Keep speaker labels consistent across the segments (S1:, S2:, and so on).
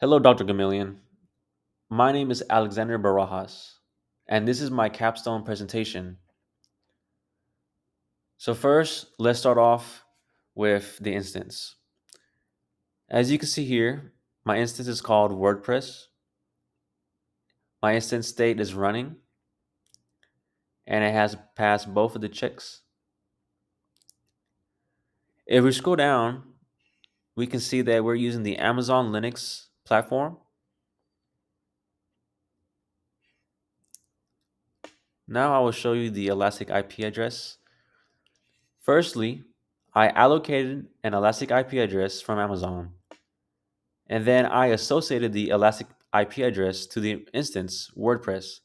S1: Hello, Dr. Gomillion. My name is Alexander Barajas, and this is my capstone presentation. So, first, let's start off with the instance. As you can see here, my instance is called WordPress. My instance state is running, and it has passed both of the checks. If we scroll down, we can see that we're using the Amazon Linux platform. Now, I will show you the Elastic IP address. Firstly, I allocated an Elastic IP address from Amazon, and then I associated the Elastic IP address to the instance WordPress.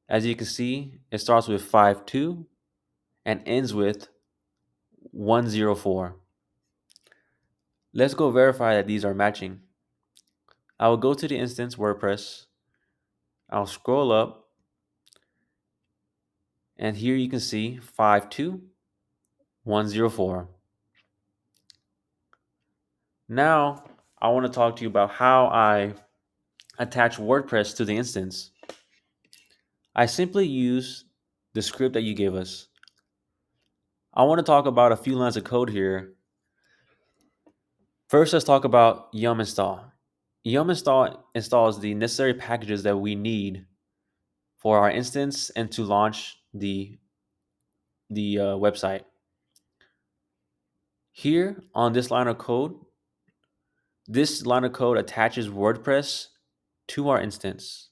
S1: As you can see, it starts with 52 and ends with 104. Let's go verify that these are matching. I will go to the instance WordPress. I'll scroll up, and here you can see 52104. Now, I want to talk to you about how I attach WordPress to the instance. I simply use the script that you gave us. I want to talk about a few lines of code here. First, let's talk about yum install. Yum install installs the necessary packages that we need for our instance and to launch the website. Here on this line of code attaches WordPress to our instance.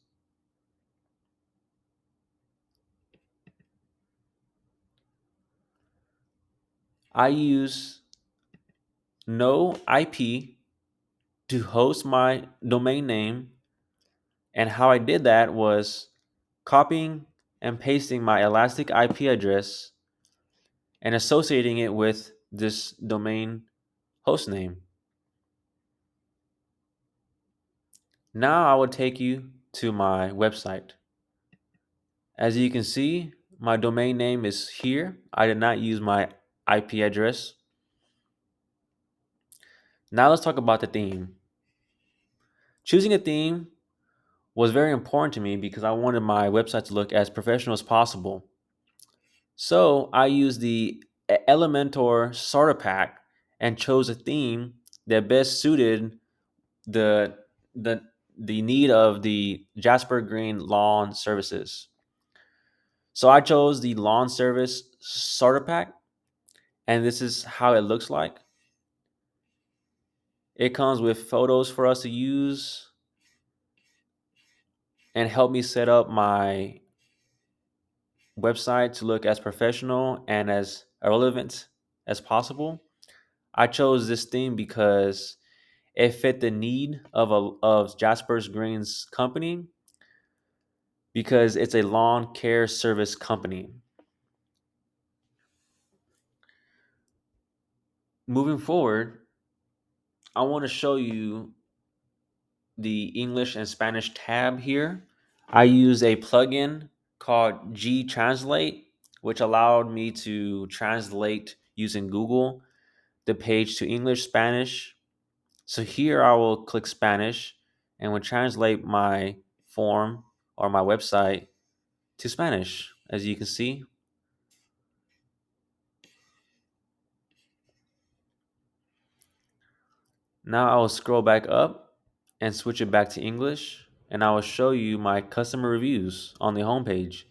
S1: I use no IP to host my domain name, and how I did that was copying and pasting my Elastic IP address and associating it with this domain host name. Now I will take you to my website. As you can see, my domain name is here. I did not use my IP address. Now let's talk about the theme. Choosing a theme was very important to me because I wanted my website to look as professional as possible. So I used the Elementor starter pack and chose a theme that best suited the the the need of the Jasper Green lawn services. So I chose the lawn service starter pack, and this is how it looks like. It comes with photos for us to use and help me set up my website to look as professional and as relevant as possible. I chose this theme because it fit the need of Jasper's Green's company because it's a lawn care service company. Moving forward, I want to show you the English and Spanish tab here. I use a plugin called G Translate, which allowed me to translate using Google the page to English, Spanish. So here I will click Spanish and will translate my form or my website to Spanish, as you can see. Now I will scroll back up and switch it back to English, and I will show you my customer reviews on the homepage.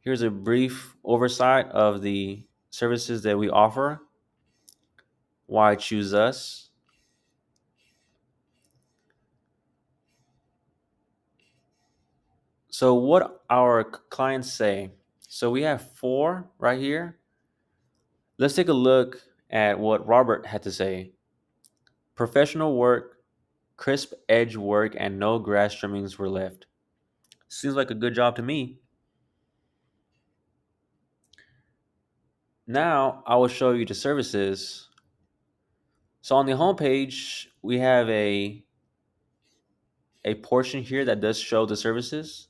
S1: Here's a brief oversight of the services that we offer, why choose us. So, what our clients say. So, we have four right here. Let's take a look at what Robert had to say. Professional work, crisp edge work, and no grass trimmings were left. Seems like a good job to me. Now, I will show you the services. So, on the homepage, we have a portion here that does show the services.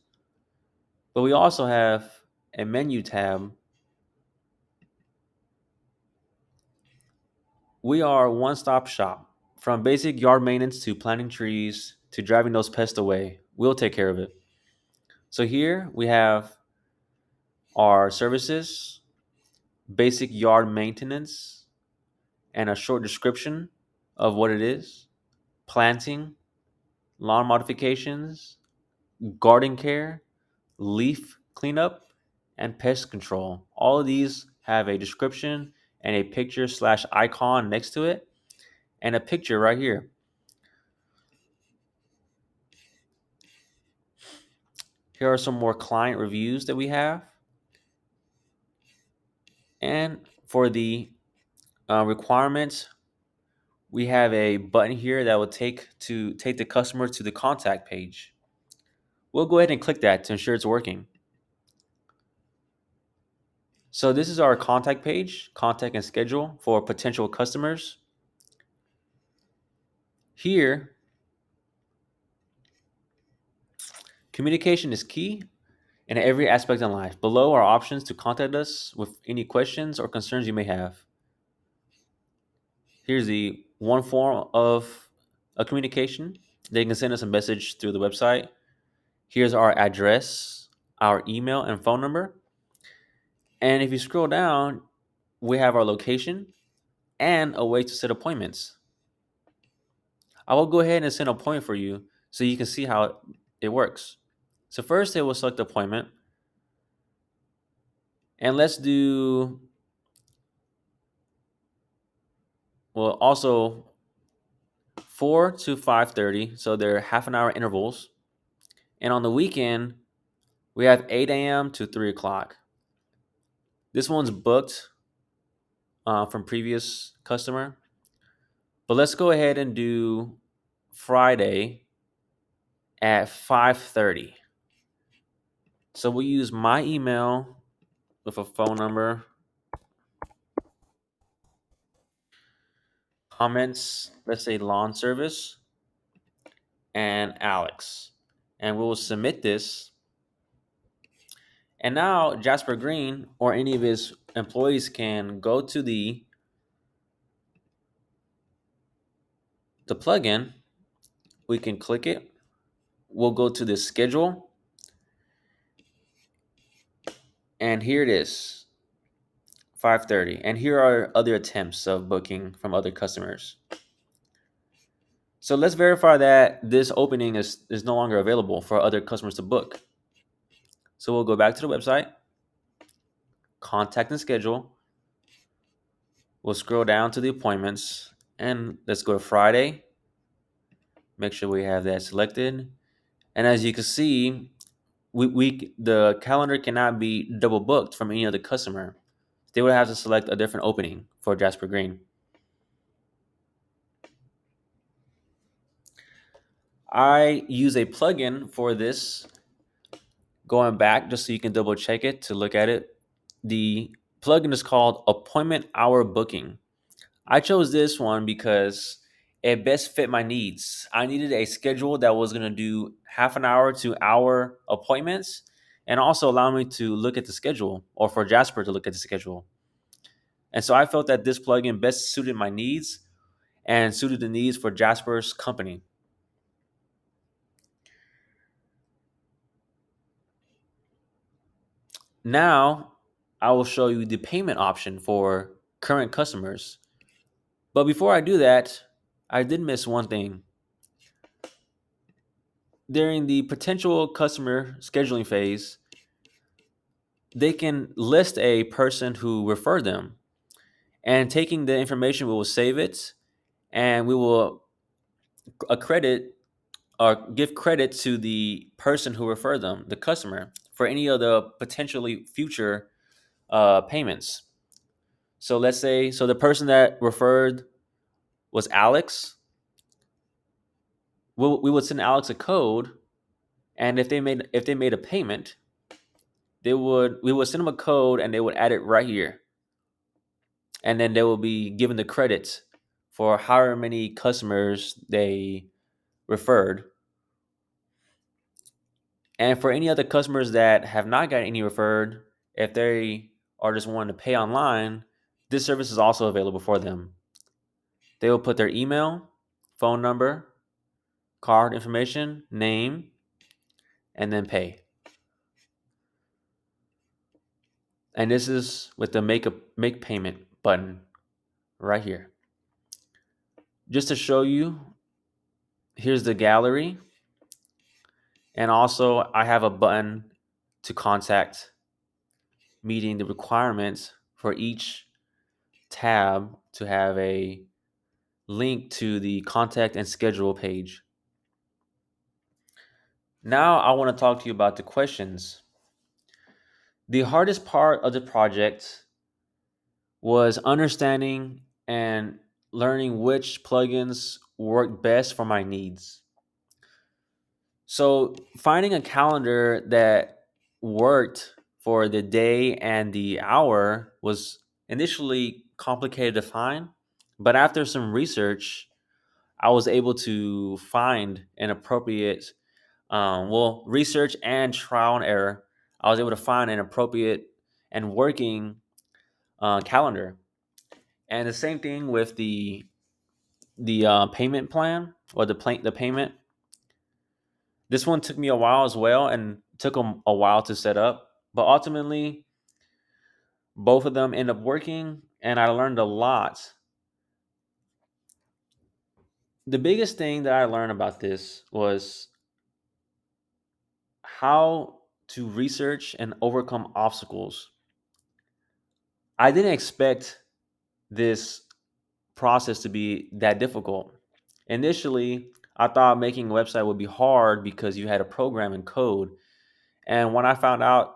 S1: But we also have a menu tab We are a one-stop shop. From basic yard maintenance to planting trees to driving those pests away, we'll take care of it. So here we have our services, basic yard maintenance, and a short description of what it is, planting, lawn modifications, garden care, leaf cleanup, and pest control. All of these have a description and a picture slash icon next to it, and a picture right here. Here are some more client reviews that we have. And for the requirements, we have a button here that will take the customer to the contact page. We'll go ahead and click that to ensure it's working. So this is our contact page, contact and schedule for potential customers. Here, communication is key in every aspect in life. Below are options to contact us with any questions or concerns you may have. Here's the one form of a communication. They can send us a message through the website. Here's our address, our email, and phone number. And if you scroll down, we have our location and a way to set appointments. I will go ahead and set an appointment for you so you can see how it works. So first, it will select the appointment. And let's do, well, also 4 to 5:30. So they're half an hour intervals. And on the weekend, we have 8 a.m. to 3 o'clock. This one's booked from previous customer. But let's go ahead and do Friday at 5:30. So we'll use my email with a phone number, comments, let's say lawn service, and Alex. And we'll submit this. And now Jasper Green or any of his employees can go to the plugin. We can click it. We'll go to the schedule. And here it is, 5:30. And here are other attempts of booking from other customers. So let's verify that this opening is no longer available for other customers to book. So we'll go back to the website, contact and schedule. We'll scroll down to the appointments and let's go to Friday. Make sure we have that selected. And as you can see, the calendar cannot be double booked from any other customer. They would have to select a different opening for Jasper Green. I use a plugin for this. Going back just so you can double check it to look at it. The plugin is called Appointment Hour Booking. I chose this one because it best fit my needs. I needed a schedule that was going to do half an hour to hour appointments and also allow me to look at the schedule or for Jasper to look at the schedule. And so I felt that this plugin best suited my needs and suited the needs for Jasper's company. Now, I will show you the payment option for current customers. But before I do that, I did miss one thing. During the potential customer scheduling phase, they can list a person who referred them. And taking the information, we will save it and we will accredit or give credit to the person who referred them, the customer, for any of the potentially future payments. So let's say, so the person that referred was Alex. We would send Alex a code, and if they made a payment, we would send them a code, and they would add it right here, and then they will be given the credits for however many customers they referred. And for any other customers that have not got any referred, if they are just wanting to pay online, this service is also available for them. They will put their email, phone number, card information, name, and then pay. And this is with the make payment button right here. Just to show you, here's the gallery. And also I have a button to contact, meeting the requirements for each tab to have a link to the contact and schedule page. Now I want to talk to you about the questions. The hardest part of the project was understanding and learning which plugins work best for my needs. So, finding a calendar that worked for the day and the hour was initially complicated to find, but after some research, I was able to find an appropriate, research and trial and error. I was able to find an appropriate and working calendar. And the same thing with the payment plan or the payment. This one took me a while as well, and took a while to set up. But ultimately, both of them end up working, and I learned a lot. The biggest thing that I learned about this was how to research and overcome obstacles. I didn't expect this process to be that difficult. Initially, I thought making a website would be hard because you had to program and code. And when I found out,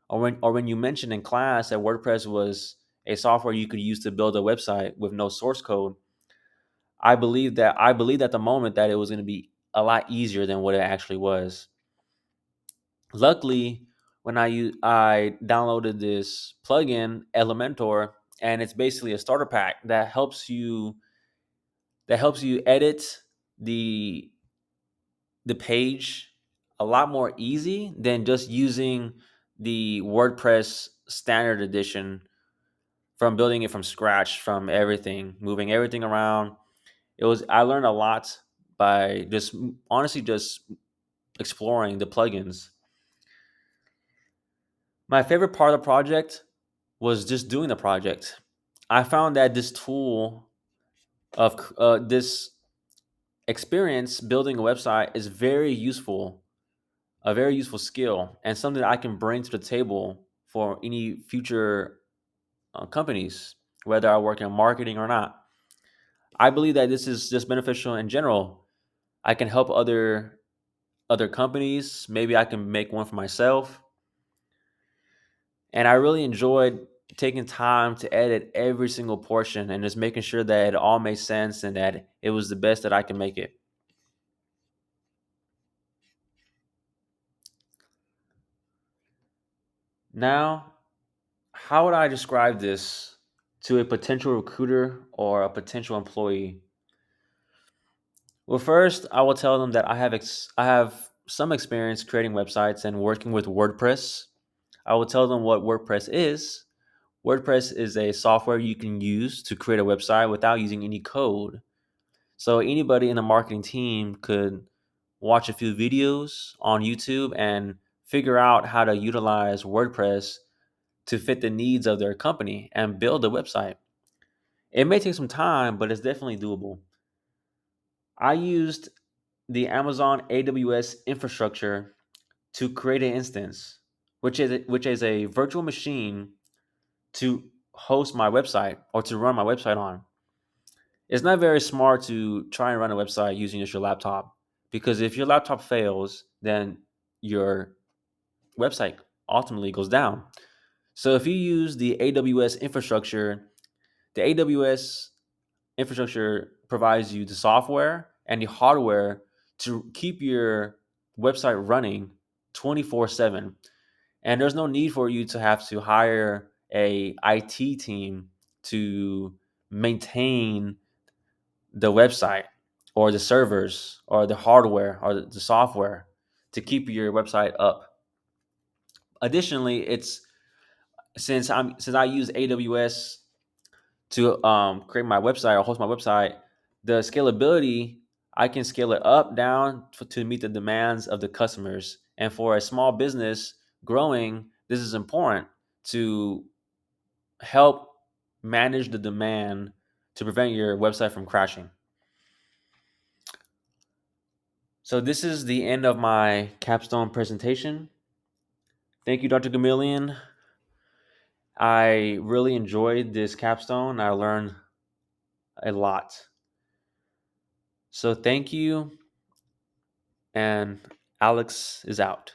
S1: or when you mentioned in class that WordPress was a software you could use to build a website with no source code, I believed at the moment that it was going to be a lot easier than what it actually was. Luckily, when I downloaded this plugin Elementor, and it's basically a starter pack that helps you edit the the page a lot more easy than just using the WordPress standard edition, from building it from scratch, from everything, moving everything around. I learned a lot by just honestly just exploring the plugins. My favorite part of the project was just doing the project. I found that this tool of this experience building a website is very useful, a very useful skill, and something that I can bring to the table for any future companies, whether I work in marketing or not. I believe that this is just beneficial in general. I can help other companies. Maybe I can make one for myself. And I really enjoyed taking time to edit every single portion and just making sure that it all made sense and that it was the best that I can make it. Now, how would I describe this to a potential recruiter or a potential employee? Well, first, I will tell them that I have some experience creating websites and working with WordPress. I will tell them what WordPress is. WordPress is a software you can use to create a website without using any code. So anybody in the marketing team could watch a few videos on YouTube and figure out how to utilize WordPress to fit the needs of their company and build a website. It may take some time, but it's definitely doable. I used the Amazon AWS infrastructure to create an instance, which is a virtual machine to host my website or to run my website on. It's not very smart to try and run a website using just your laptop, because if your laptop fails, then your website ultimately goes down. So if you use the AWS infrastructure provides you the software and the hardware to keep your website running 24/7. And there's no need for you to have to hire a IT team to maintain the website or the servers or the hardware or the software to keep your website up. Additionally, it's since I use AWS to create my website or host my website, The scalability, I can scale it up, down to meet the demands of the customers. And for a small business growing, this is important to help manage the demand to prevent your website from crashing. So this is the end of my capstone presentation. Thank you, Dr. Gomillion. I really enjoyed this capstone. I learned a lot. So thank you, and Alex is out.